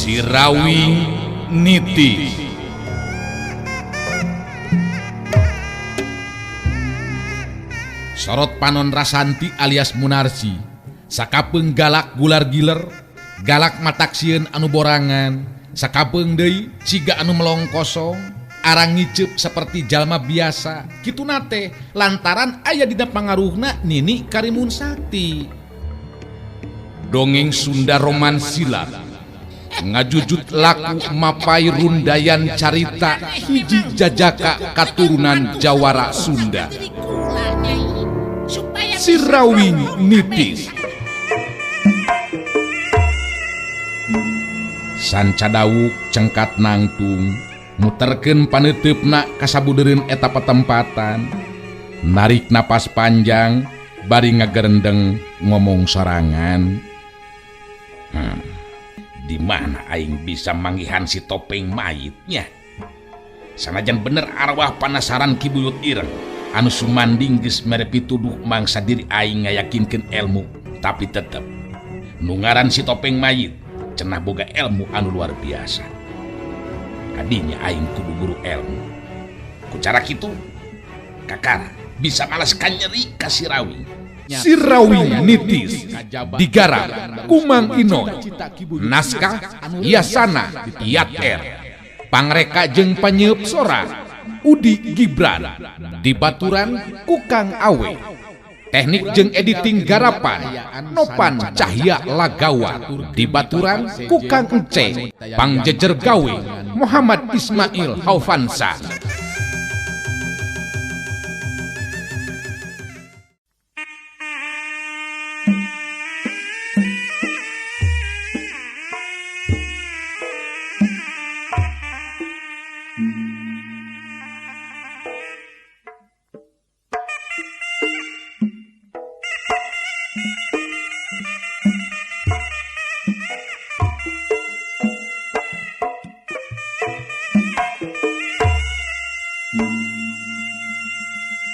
Sirawing Niti. Sorot Panon Rasanti alias Munarsi, sakapeung galak gular giler, galak mataksieun anu borangan, sakapeung deui ciga anu melong kosong, arang ngiceup seperti jalma biasa. Kituna teh lantaran aya dina pangaruhna Nini Karimun Sakti. Dongeng Sunda Roman Silat ngajujut laku mapai rundayan carita hiji jajaka katurunan Jawara Sunda. Sirawing Nitis. Sanca dawuk cengkat nangtung muterkeun paneuteup-na kasabudereun eta patempatan, narik napas panjang bari ngagerendeng ngomong sorangan. Di mana aing bisa manggihan si topeng mayitnya? Sanajan bener arwah panasaran kibuyut ireng anu sumanding geus mere pituduh mangsa diri aing ngayakinkeun ilmu, tapi tetep nu ngaran si topeng mayit cenah boga ilmu anu luar biasa. Kadinya aing kudu guru ilmu. Ku cara kitu kakara bisa malaskan nyeri ka Sirawing. Sirawing Nitis digarap Kumang Inoy, naskah Yasana Yat R, pangreka jeung panyeup sora Udi Gibran, dibaturan Kukang Awe, teknik jeung editing garapan Nopan Cahya Lagawa, dibaturan Kukang Ence, pangjejer gawe Muhammad Ismail Haufansa.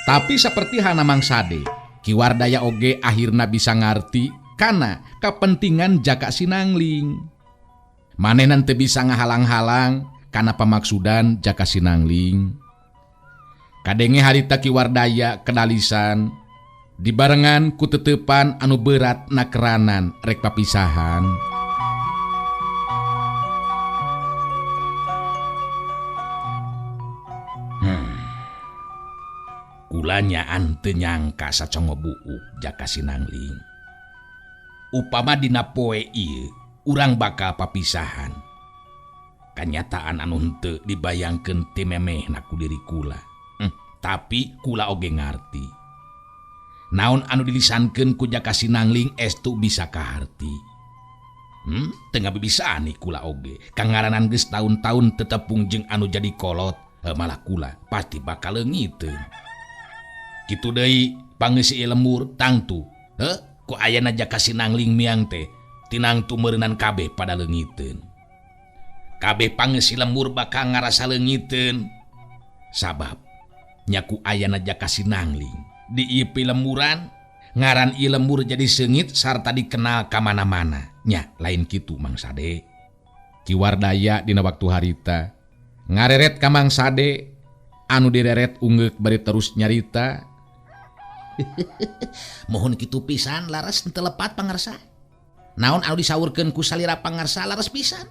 Tapi seperti hana mangsade, Ki Wardaya oge akhirna bisa ngarti kana kepentingan Jaka Sinangling. Manenan teu bisa ngahalang-halang kana pamaksudan Jaka Sinangling. Kadenge harita Ki Wardaya kedalisan dibarengan ku teteupan anu berat nakeranan rek papisahan. Kulanyaan teu nyangka sacongo buuk Jaka Sinangling. Upama dina poe ieu urang bakal papisahan. Kanyataan anu henteu dibayangkeun teu memehna ku diri kula. Tapi kula oge ngarti. Naon anu dilisankeun ku Jaka Sinangling estu bisa kaharti. Teu ngabibisaan ni kula oge. Kangaranan geus taun-taun tetepung jeung anu jadi kolot, malah kula pasti bakal leungiteun. Kitu deui pangeus ieu lembur tangtu ku ayana Jaka Sinangling miang teh tinangtu meureunnan kabeh pada leungiteun. Kabeh pangeus lembur bakal ngarasa leungiteun sabab nya ku ayana Jaka Sinangling di ieu lemburan ngaran ieu lembur jadi seungit sarta dikenal ka mana-mana. Nya lain kitu mangsade. Ki Wardaya dina waktu harita ngareret ka mangsade anu direret ungeuk bari terus nyarita. Mohon kitu pisan laras teu lepat pangarsa. Naon anu disaurkeun ku salira pangarsa laras pisan.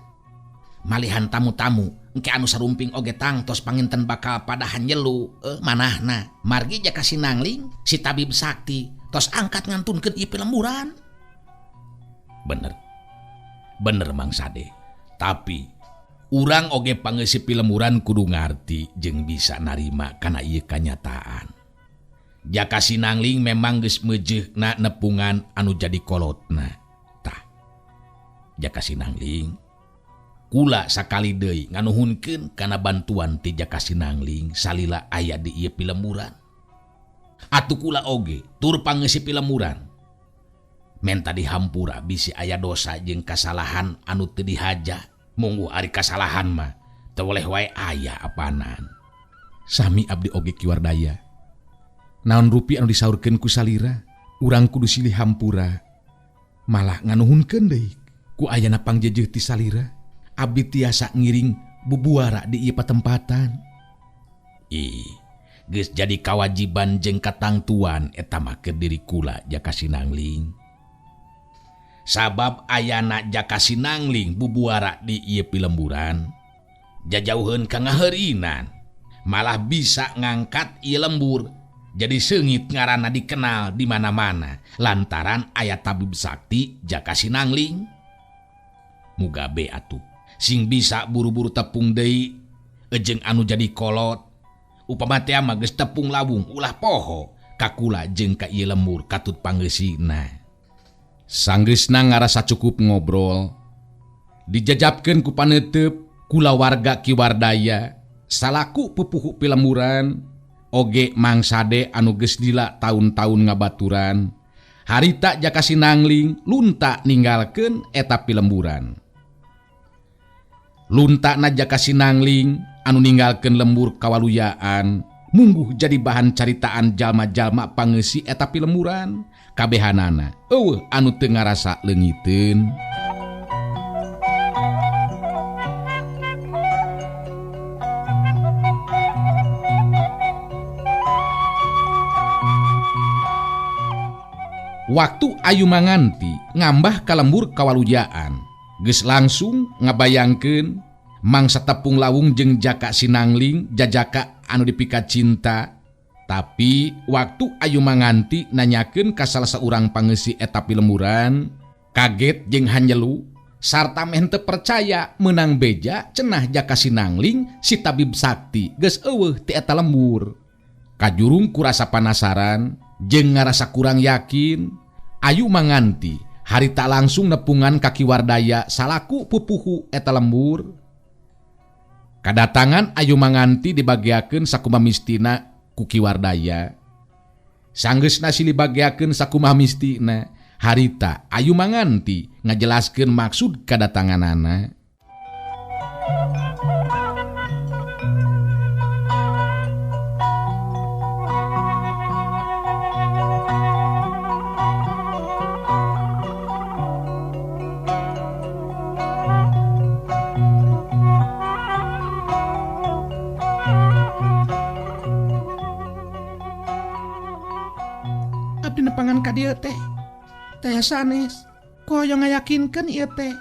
Malihan tamu-tamu engke anu sarumping oge tangtos panginten bakal pada hanjelu manahna margi Jaka Sinangling si tabib sakti tos angkat ngantunkeun ieu lemburan. Bener mangsade. Tapi urang oge pangeus lemburan kudu ngarti jeung bisa narima kana ieu kanyataan. Jaka Sinangling memang geus meujeuhna nepungan anu jadi kolotna. Tah, Jaka Sinangling kula sakali deui nganuhunkeun kana bantuan ti Jaka Sinangling salila aya di ieu pilemuran. Atuh kula oge tur pangeus pilemuran. Menta dihampura bisi aya dosa jeung kasalahan anu teu dihaja. Munggu ari kasalahan mah teu boleh wae aya apanan. Sami abdi oge Ki Wardaya. Naon rupi anu disaurkeun ku salira, urang kudu silih hampura. Malah nganuhunkeun deui ku ayana pangjeujeut ti salira abdi tiasa ngiring bubuara di ieu patempatan. Geus jadi kawajiban jeung katangtuan eta mah keur diri kula Jaka Sinangling. Sabab ayana Jaka Sinangling bubuara di ieu pilemburan, jajauheun ka ngaheurinan, malah bisa ngangkat ieu lembur jadi seungit ngaranna dikenal di mana-mana lantaran aya tabib sakti Jaka Sinangling. Mugabe atuh sing bisa buru-buru tepung deui jeung anu jadi kolot. Upama teh mah geus tepung lawung ulah poho ka kula jeung ka ieu lembur katut pangeusina. Sanggeusna ngarasa cukup ngobrol, dijajabkeun ku paneuteup kula warga Kiwardaya salaku pupuhu pilemburan oge Mang Sade anu geus lila taun-taun ngabaturan. Harita Jaka Sinangling lunta ninggalkeun eta pilemburan. Luntana Jaka Sinangling anu ninggalkeun lembur kawaluyaan mungguh jadi bahan caritaan jalma-jalma pangeussi eta pilemburan. Kabehanana eueuh anu teu ngarasa leungiteun. Waktu ayu manganti ngambah ka lembur kawalujaan, geus langsung ngabayangkeun mangsa tepung lawung jeung Jaka Sinangling jajaka anu dipikat cinta. Tapi waktu ayu manganti nanyakeun ka salah saurang pangeussi eta pilemburan, kaget jeung hanjelu sarta meh teu percaya meunang beja cenah Jaka Sinangling si tabib sakti geus eueuh ti eta lembur. Kajurung ku rasa panasaran jeung ngarasa kurang yakin, ayu manganti harita langsung nepungan ka Kiwardaya salaku pupuhu eta lembur. Kadatangan ayu manganti dibagiakeun sakumaha mistina ku Kiwardaya. Sanggeusna silibagiakeun sakumaha mistina, harita ayu manganti ngajelaskeun maksud kadatanganana. Abdi nepangan ka dieu teh sanes koyo ngayakinkeun ieu teh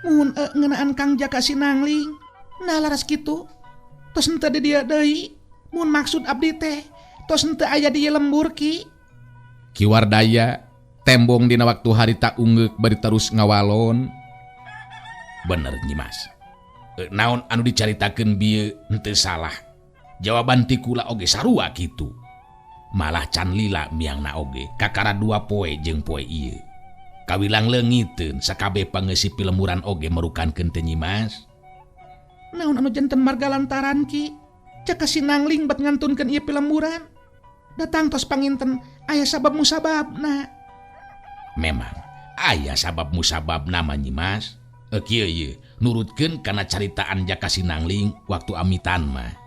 mun ngeunaan Kang Jaka Sinangling. Nah laras kitu tos henteu di dieu deui mun maksud abdi teh tos henteu aya di ieu lembur ki. Kiwardaya tembong dina waktu harita ungeuk bari terus ngawalon. Bener Nyimas, naon anu dicaritakeun bieu henteu salah. Jawaban ti kula oge sarua kitu. Malah can lila miangna oge kakara dua poe jeung poe ieu. Kawilang leungiteun sakabe pangeussi pilemburan oge merukankeun teh Nyimas. Naon anu janten marga lantaran ki Jaka Sinangling bat ngantunkeun ieu pilemburan. Datang tos panginten aya sabab musababna. Memang aya sabab musababna mah Nyimas. Kieu ieu nurutkeun kana caritaan Jaka Sinangling waktu amitan mah.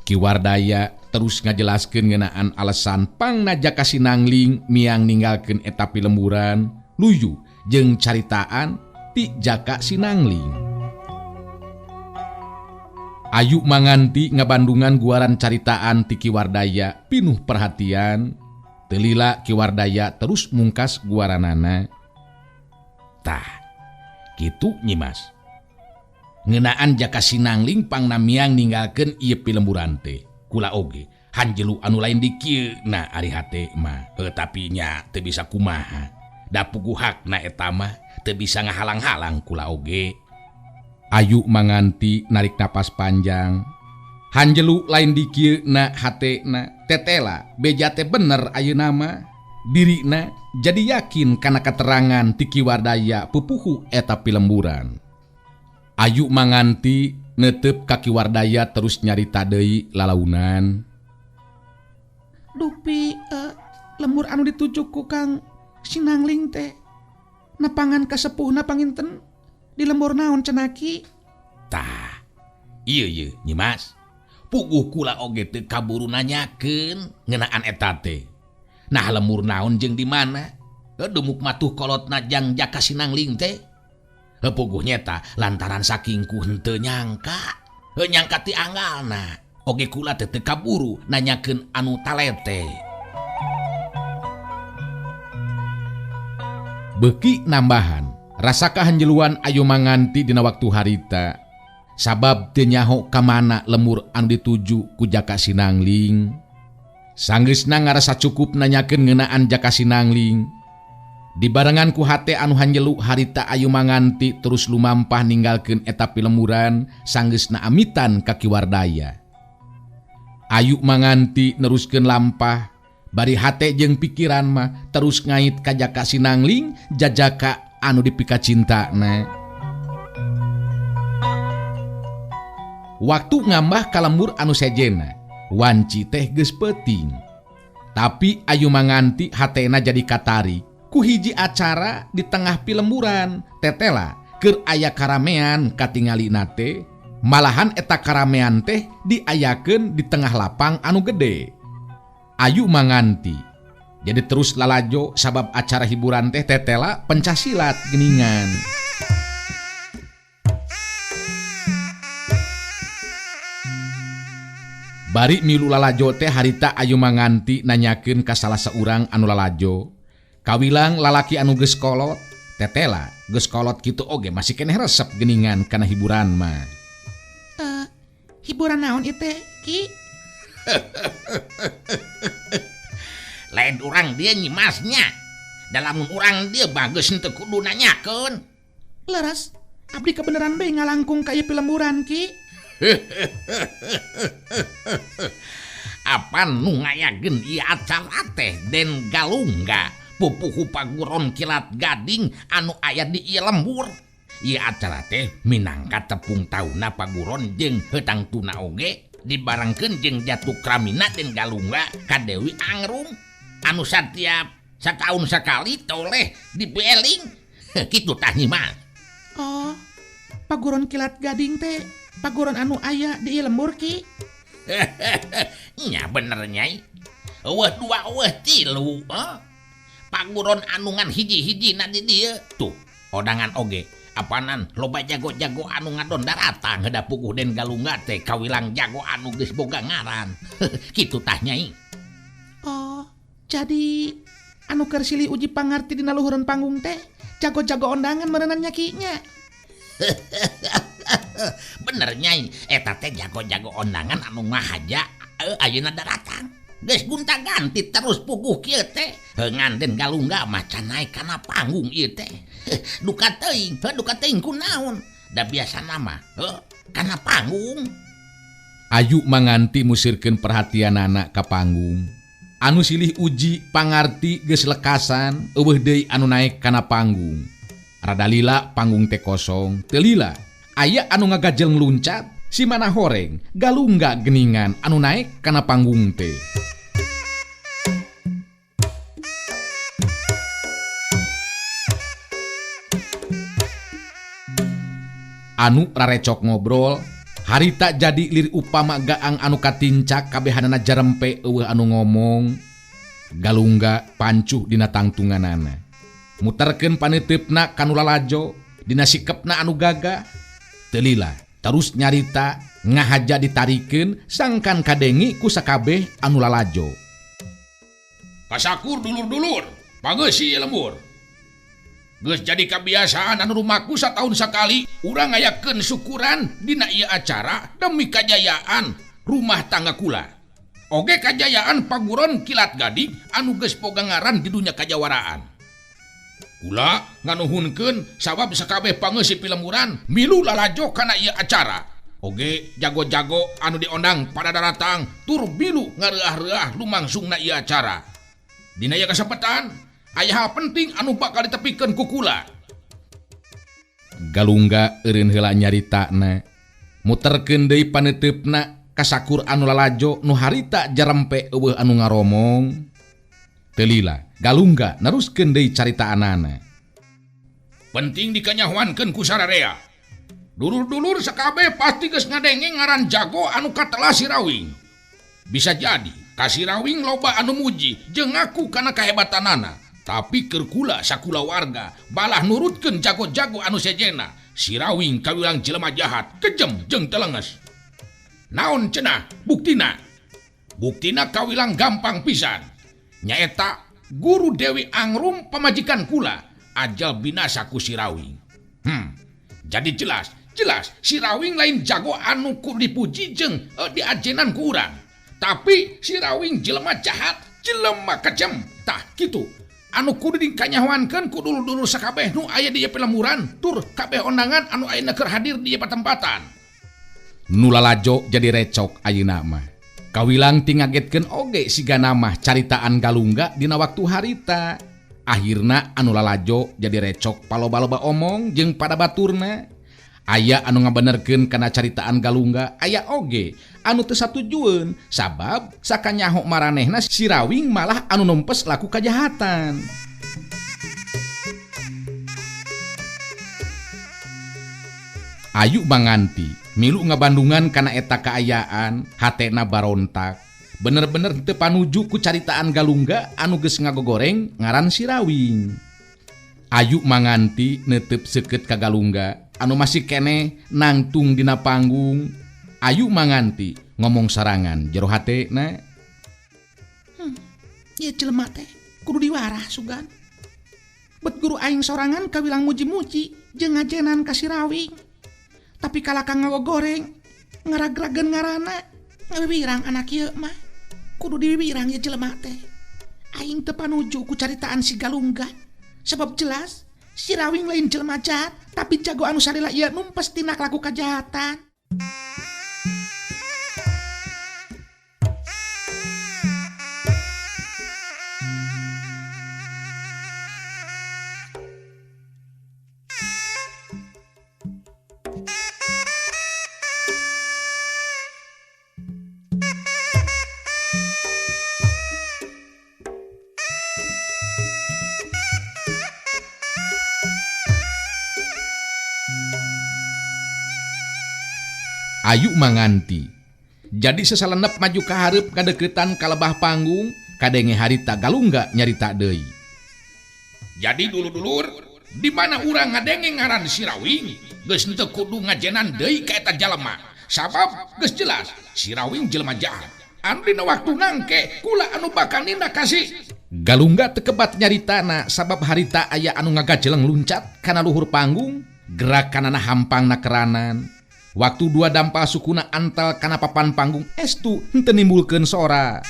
Kiwardaya terus ngajelaskeun ngeunaan alasan pangna Jaka Sinangling miang ninggalkeun eta pilemburan luyu jeung caritaan ti Jaka Sinangling. Ayu manganti ngabandungan guaran caritaan ti Kiwardaya pinuh perhatian. Teu lila Kiwardaya terus mungkas guaranana. Tah, kitu Nyimas. Ngeunaan Jaka Sinangling pangna miang ninggalkeun ieu pilemburan teh kula oge hanjelu anu lain di kieu na ari hate mah. Tapi nya teu bisa kumaha, da puguh hakna eta mah teu bisa ngahalang-halang kula oge. Ayu manganti narik napas panjang, hanjelu lain di kieu na hatena tetela beja teh bener ayeuna mah. Dirina jadi yakin kana keterangan ti Kiwardaya pupuhu eta pilemburan. Ayu manganti neuteup ka Kiwardaya terus nyarita deui lalaunan. Dupi lembur anu dituju ku Kang Sinangling teh nepangan ka sepuhna panginten di lembur naon cenah ki? Tah, ieu Nyimas. Puguh kula oge teu kaburu nanyakeun ngeunaan eta teh. Nah lembur naon jeung di mana? Dumuk matuh kolotna jang Jaka Sinangling teh. Puguh nyata lantaran sakingku henteu nyangka ti anggalna. Oge kula teu kaburu nanyakeun anu talete. Beuki nambahan, rasa kahanjeluan ayu manganti dina waktu harita. Sabab teu nyaho ka mana lemur anu dituju ku Jaka Sinangling. Sanggeusna ngarasa cukup nanyakeun ngeunaan Jaka Sinangling. Dibarengan ku hate anu hanjelu harita ayu manganti terus lumampah ninggalkeun eta pilemuran sanggeusna amitan ka kiwardaya. Ayu manganti neruskeun lampah, bari hate jeung pikiran mah terus ngait ka Jaka Sinangling jajaka anu dipika cintana. Waktu ngambah ka lembur anu sejena, wanci teh geus peuting. Tapi ayu manganti hatena jadi katarik ku hiji acara di tengah pilemburan. Tetela keur aya karamean katingalina teh, malahan eta karamean teh diayakeun di tengah lapang anu gede. Ayu manganti jadi terus lalajo sabab acara hiburan teh tetela pencasilat geuningan. Bari milu lalajo teh harita ayu manganti nanyakeun ka salah saurang anu lalajo. Kawilang lalaki anu geus kolot, tetela geus kolot kitu oge masih keneh resep geuningan kana hiburan mah. Hiburan naon ieu teh, Ki? Lain urang dia nyimasnya. Dalam urang dia bagus henteu kudu nanyakeun. Leres, abdi kebeneran bae ngalangkung ka ieu pilemburan, Ki. Apa nu ngayageun ieu acara teh Den Galungga pupuhu paguron Kilat Gading anu aya di ieu lembur. Ieu acara teh minangka tepung taunna paguron jeung heutang tuna oge dibarengkeun jeung jatuh kramina Den Galungga ka Dewi Angrum anu satiap sataun sakali toleh dibeling. Kitu tah nyimas. Oh, paguron Kilat Gading teh paguron anu aya di ieu lembur, Ki. Nya bener Nyai. Eueuh dua eueuh tilu, paguron anungan hiji-hijina di dieu. Tuh, odangan oge. Apanan loba jago-jago anu ngadon daratang heda puguh Den Galungga teh kawilang jago anu geus boga ngaran. Kitu tah Nyai. Oh, jadi anu keur silih uji pangarti dina luhureun panggung teh jago-jago ondangan meureunannya Ki nya. Bener Nyai, eta teh jago-jago ondangan anu mahaja ayeuna daratang. Geus gonta-ganti terus puguh kieu teh. Heungan Den Galungga macan naik kana panggung ieu teh. Duka teuing kunaon? Da biasana mah kana panggung. Ayu manganti musirkeun perhatianana ka panggung. Anu silih uji pangarti geus lekasan eueuh deui anu naek kana panggung. Rada lila panggung teh kosong, teu lila aya anu ngagajel ngluncat si mana horeng Galungga geuningan anu naek kana panggung teh. Anu rarecok ngobrol, harita jadi lir upama gaang anu katincak kabehanana jarempe eueuh anu ngomong. Galungga pancuh dina tangtunganana. Muterkeun paneuteupeuna kanu lalajo dina sikepna anu gagah. Teu lila terus nyarita ngahaja ditarikeun sangkan kadengi ku sakabeh anu lalajo. Kasakur dulur-dulur, bageus ieu lembur. Geus jadi kebiasaan anu rumaku sataun sakali urang ngayakeun syukuran dina ieu acara demi kajayaan rumah tangga kula. Oge kajayaan paguron Kilat Gading anu geus boga ngaran di dunya kajawaraan. Kula nganuhunkeun sabab sakabeh pangeusih pilemuran milu lalajo kana ieu acara. Oge jago-jago anu diondang pada daratang tur milu ngareuah-reuah lumangsungna ieu acara. Dina ieu kasempetan aya hal penting anu bakal ditepikeun ku kula. Galungga eureun heula nyaritana, muterkeun deui paneteupna ka sakur anu lalajo nu harita jarempe eueuh anu ngaromong. Teu lila Galungga neruskeun deui caritaanana. Penting dikanyahoankeun ku sararea. Dulur-dulur sakabeh pasti geus ngadenge ngaran jago anu katelah si Rawing. Bisa jadi ka si Rawing loba anu muji jeung ngaku kana kahebatanana. Tapi kerkula sakula warga balah nurutkeun jago-jago anu sejena. Sirawing kawilang jelema jahat kejem jeung telenges. Naon cenah buktina? Buktina kawilang gampang pisan. Nyaeta guru Dewi Angrum pamajikan kula ajal binasa ku Sirawing. Jadi jelas Sirawing lain jago anu kudu dipuji jeung diajenan ku urang. Tapi Sirawing jelema jahat, jelema kejem. Tah kitu. Anu kudu dikanyahoankeun ku dulur-dulur sakabeh nu aya di pelemuran tur kabeh ondangan anu ayeuna keur hadir di patempatan. Nu lalajo jadi recok ayeuna mah. Kawilang tingagetkeun oge sigana mah caritaan Galungga dina waktu harita. Akhirna anu lalajo jadi recok paloba-loba omong jeung pada baturna. Aya anu ngabenerkeun kana caritaan Galungga, aya oge anu teu satujueun sabab sakanyaho maranehna Sirawing malah anu nempes laku kajahatan. Ayu manganti milu ngabandungan kana eta kaayaan hatena barontak. Bener-bener teu panuju ku caritaan Galungga anu geus ngagogoreng ngaran Sirawing. Ayu manganti neuteup seukeut ka Galungga anu masih kene nangtung dina panggung. Ayu manganti ngomong sarangan jero hatena. Ieu jelema teh kudu diwarah sugan. Bet guru aing sorangan kawilang muji-muji jeung ngajenan ka Sirawing. Tapi kalaka ngagogoreng ngaragrageun ngaranna ngawirang anak ieu mah. Kudu diwirang ieu jelema teh. Aing teu panuju ku caritaan si Galungga. Sebab jelas Sirawing lain jelema jahat, tapi jago anu salila ieu numpes tina laku kajahatan. Ayu manganti jadi sesalenep maju ka hareup kadeukeutan ka lebah panggung kadenge harita Galungga nyarita deui. Jadi dulur-dulur di mana urang ngadenge ngaran Sirawing geus teu kudu ngajenan deui ka eta jalema sabab geus jelas Sirawing jelema jahat anu dina waktu nangke kula anu bakal nindak kasih. Galungga teu kebat nyaritana sabab harita aya anu ngagajeleng luncat kana luhur panggung gerakanana hampangna keranan. Waktu dua dampal sukuna antal kana papan panggung estu henteu nimbulkeun sora.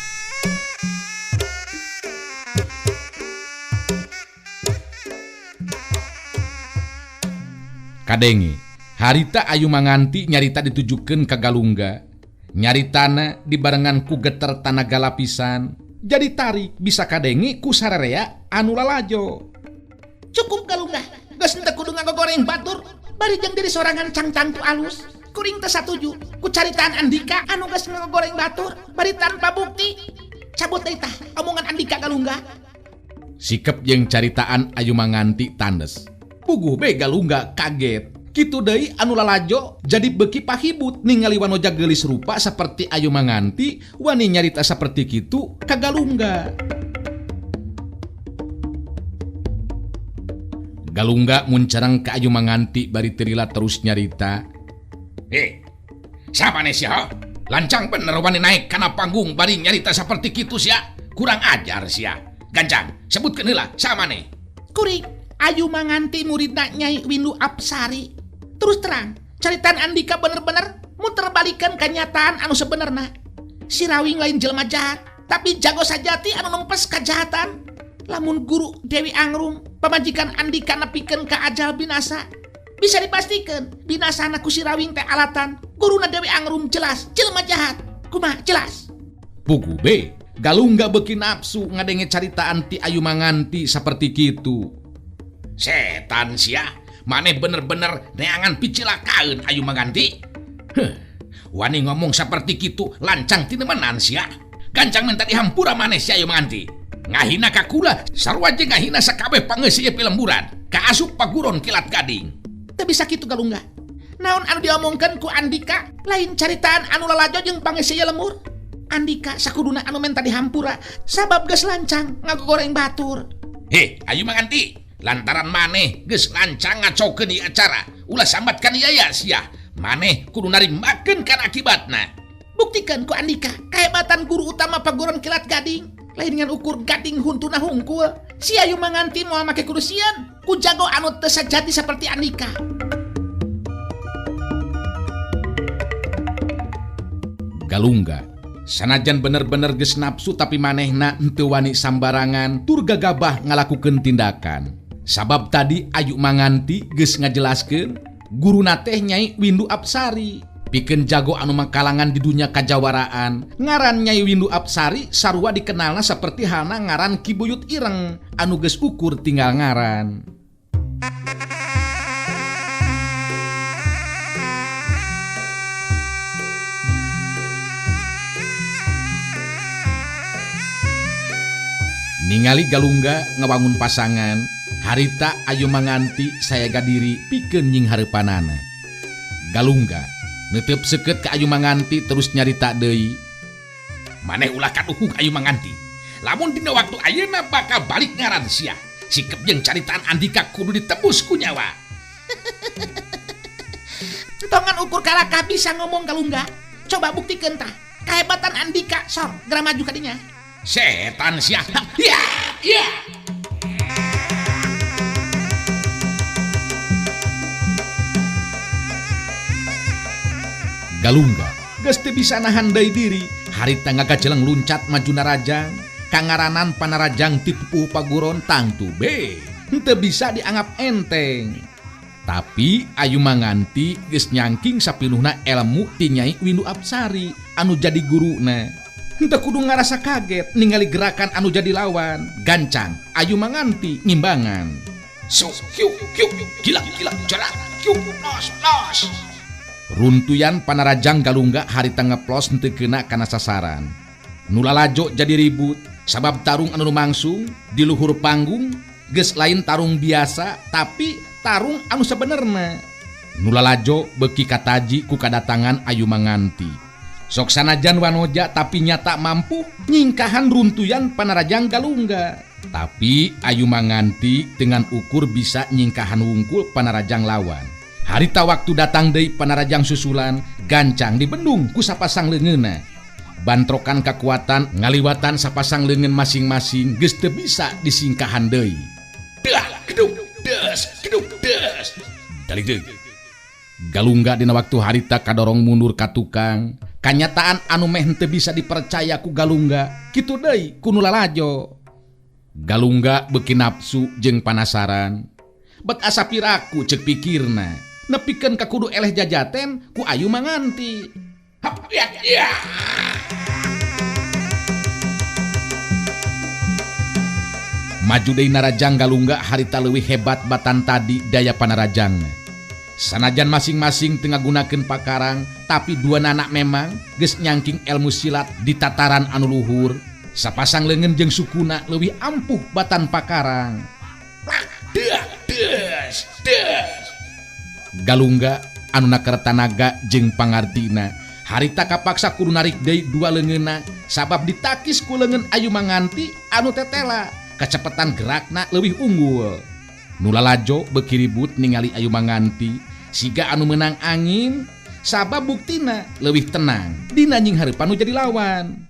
Kadenge harita Ayu manganti nyarita ditujukeun ka Galungga. Nyaritana dibarengan ku geter tanaga lapisan. Jadi tarik bisa kadenge ku sararea anu lalajo. Cukup Galungga, geus henteu kudu ngagogoreng batur. Bari jeung diri sorangan cangcang tu alus. Kuring teu satuju ku caritaan Andika anu geus ngagoreng batur bari tanpa bukti. Cabut deui tah omongan Andika Galungga. Sikep jeung caritaan Ayu manganti tandes. Puguh be Galungga kaget. Kitu deui anu lalajo jadi beuki pahibut ningali wanoja geulis rupa saperti Ayu manganti wani nyarita saperti kitu ka Galungga. Galungga muncarang ka Ayu manganti bari terila terus nyarita. Siapa nih sia? Lancang bener wani naik kana panggung bari nyarita saperti kitu sia. Kurang ajar sia. Gancang, sebutkeun heula sama nih. Kuring Ayu manganti muridna Nyai Windu Apsari. Terus terang, caritaan Andika bener-bener muter balikan kenyataan anu sebenarnya. Sirawing lain jelema jahat, tapi jago sajati anu numpes kajahatan. Lamun guru Dewi Angrum pamajikan Andika nepikeun ka ajal binasa, bisa dipastikan binasana ku Sirawing teh alatan guruna Dewi Angrum jelas jelema jahat. Kumaha jelas? Pugu be, Galungga beuki nafsu ngadenge caritaan ti Ayu manganti saperti kitu. Setan sia, maneh bener-bener neangan picilakaan Ayu manganti. Wani ngomong saperti kitu lancang ti nemenan sia. Gancang minta dihampura maneh si Ayu manganti. Ngahina ka kula sarua jeung ngahina sakabeh pangeus ieu pilemburan ka asup paguron kilat gading. Teu bisa kitu Galungga. Naon anu diomongkeun ku Andika lain caritaan anu lalajo jeung pangeus ieu lemur. Andika sakuduna anu menta dihampura sabab geus lancang ngagoreng batur. Ayu manganti lantaran maneh geus lancang ngacokeun ieu acara ulah sambatkan ieu sia maneh kudu narimakeun kan akibatna. Buktikan ku Andika kehebatan guru utama paguron Kilat Gading lain dengan ukur gading huntuna hungkul. Si Ayu manganti moal make kurusian ku jago anu teu sajati seperti Andika. Galungga sanajan bener-bener geus nafsu tapi manehna henteu wani sambarangan tur gagabah ngalakukeun tindakan. Sabab tadi Ayu manganti geus ngajelaskeun guruna teh Nyai Windu Apsari pikeun jago anu makalangan di dunia kajawaraan. Ngaran Nyai Windu Apsari sarua dikenalna saperti halna ngaran Ki Buyut Ireng anu geus ukur tinggal ngaran. Ningali Galungga ngewangun pasangan, harita Ayu manganti saya gadiri pikeun nying hareupanana. Galungga neuteup seukeut ka Ayu manganti terus nyarita deui. Maneh ulah kaduhung Ayu manganti. Lamun dina waktu ayeuna bakal balik ngaran sia. Sikep jeung caritaan Andika kudu ditebus ku nyawa. Tongan ukur kalaka bisa ngomong Galungga. Coba buktikeun tah kahebatan Andika sok geura maju ka dinya. Setan sia. Ya. Galungga geus teu bisa nahan deui diri, harita ngagajeleng luncat maju narajang. Kangaranan panarajang ti pupuh paguron tangtu be henteu bisa dianggap enteng. Tapi Ayu manganti geus nyangking sapinuhna ilmu ti Nyai Windu Apsari anu jadi guruna. Henteu kudu ngarasa kaget ningali gerakan anu jadi lawan. Gancang Ayu manganti ngimbangan. Gila jarak. Nos. Runtuyan panarajang Galungga harita ngeplos henteu keuna kana sasaran. Nu lalajo jadi ribut sabab tarung anu lumangsung di luhur panggung geus lain tarung biasa tapi tarung anu sabenerna. Nu lalajo beuki kataji ku kadatangan Ayu manganti. Sok sanajan wanoja tapi nyata mampu nyingkahan runtuyan panarajang Galungga. Tapi Ayu manganti dengan ukur bisa nyingkahan wungkul panarajang lawan. Harita waktu datang deui panarajang susulan gancang dibendung ku sapasang leungeunna. Bantrokan kekuatan ngaliwatan sapasang leungeun masing-masing geus teu bisa disingkahan deui. Gedug des. Dalik deui. Galungga dina waktu harita kadorong mundur ka tukang. Kanyataan anu meh henteu bisa dipercaya ku Galungga kitu deui ku nu lalajo. Galungga beuki nafsu jeung panasaran. Bet asa piraku ceuk pikirna nepikeun ka kudu eleh jajaten ku Ayu manganti. Ya. Maju deui narajang Galungga harita leuwih hebat batan tadi daya panarajangna. Sanajan masing-masing tengah gunakeun pakarang, tapi dua anak memang geus nyangking ilmu silat di tataran anu luhur. Sapasang leungeun jeung sukuna leuwih ampuh batan pakarang. Des. Galungga anu nakertanaga jeung pangartina harita kapaksa kudu narik deui dua leungeunna sabab ditakis ku leungeun Ayu manganti anu tetela. Kacepetan gerakna leuwih unggul. Nu lalajo beuki ribut ningali Ayu manganti siga anu menang angin sabab buktina leuwih tenang dina nying hareupan nu jadi lawan.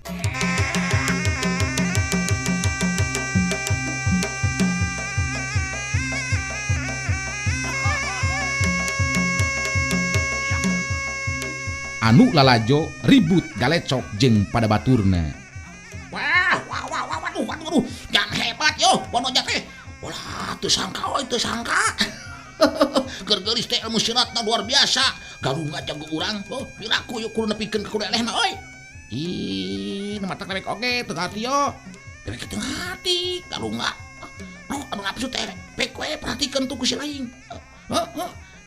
Anu lalajo ribut galecok jeung pada baturna. Waduh, yang hebat yo, wanoja teh. Ulah teu sangka. Keur-geulis teh ilmu silatna luar biasa. Galungga jago urang, piraku yuk kudu nepikeun ka kudu elehna euy. Ih, nu mata rek oge teu hati yo. Rek teu hati Galungga. Anu nafsu teh pek we perhatikeun tuh ku si laing.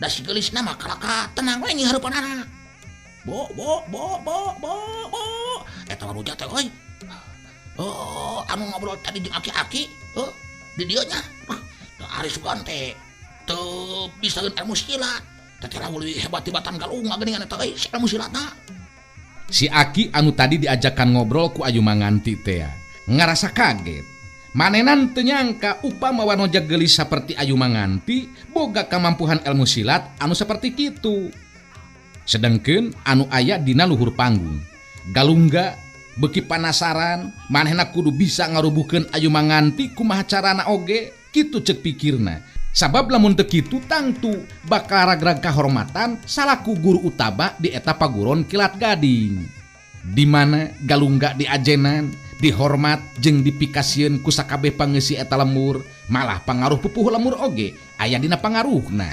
Da si geulisna mah kalaka tenang we nyi hareupanana. Bo. Eta wanoja teh euy. Anu ngobrol tadi jeung aki-aki, di dieu nya. Ari sugan teh teu bisa ilmu silat. Teteh leuwih hebat tibatan Galungga geuningan eta euy ilmu silatna. Si Aki anu tadi diajakan ngobrol ku Ayu manganti teh ngarasa kaget. Manenan tenyangka upama wanoja gelis seperti Ayu Manganti boga kamampuhan ilmu silat anu seperti kitu. Sedengkeun anu aya dina luhur panggung, Galungga beki panasaran manehna kudu bisa ngarubuhkeun Ayu Manganti kumaha carana oge, kitu ceuk pikirna. Sabab lamun teu kitu tangtu bakal ragrag kahormatan salaku guru utama di eta paguron Kilat Gading. Di mana Galungga diajenan, dihormat jeung dipikasieun ku sakabeh pangeussi eta lemur, malah pangaruh pupuh lemur oge aya dina pangaruhna.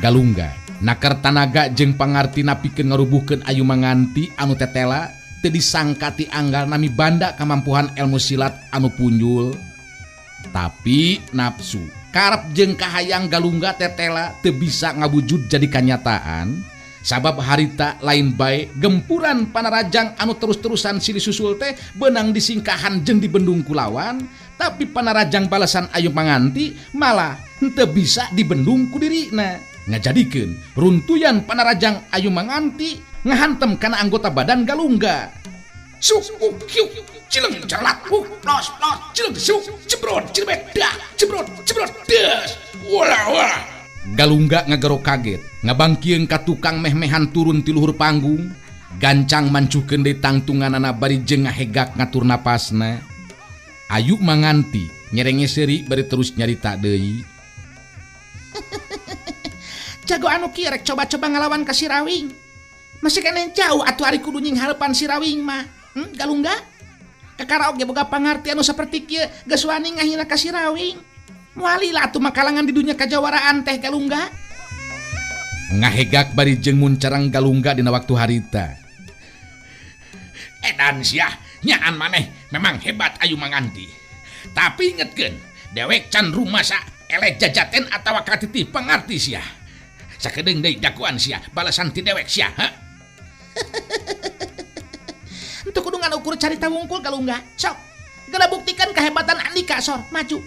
Galungga nakar tanaga jeung pangartina pikeun ngarubuhkeun Ayu Manganti anu tetela teu disangka ti anggal nami banda kamampuhan ilmu silat anu punjul. Tapi nafsu karep jeung kahayang Galungga tetela teu bisa ngawujud jadi kanyataan. Sabab harita lain bae gempuran panarajang anu terus-terusan silih susul teh benang disingkahan jeung dibendung kulawan, tapi panarajang balasan Ayu Manganti malah henteu bisa dibendung ku dirina, ngajadikeun runtuyan panarajang Ayu Manganti ngahantem kana anggota badan Galungga. Suk kiu cileng cerlat los cileng suk cebrot cilebet dah cebrot das wala Galungga ngagero kaget, ngabangkieun ka tukang meh-mehan turun ti luhur panggung, gancang mancuhkeun deui tangtunganana bari jeung ngahegak ngatur napasna. Ayu Manganti nyerenge seuri bari terus nyarita deui. Jago anu kieu rek coba-coba ngalawan ka si Rawing. Masih kene jauh atuh ari kudu nying harepan si Rawing mah. Galungga? Kakara oge boga pangarti anu saperti kieu geus wani ngahina ka si Rawing. Walilah atuh makalangan di dunia kajawaraan teh Galungga. Ngahegak bari jeung muncarang Galungga dina waktu harita. Edan sia, nyaan maneh memang hebat Ayu Manganti. Tapi ingetkeun, dewek can rumasa eleh jajaten atawa katitih pangarti sia. Sakedeung deui dakuan sia balasan ti dewek sia, ha? Henteu kudu ngan ukur carita wungkul Galungga. Sok, geula buktikan kehebatan Andika sor. Maju.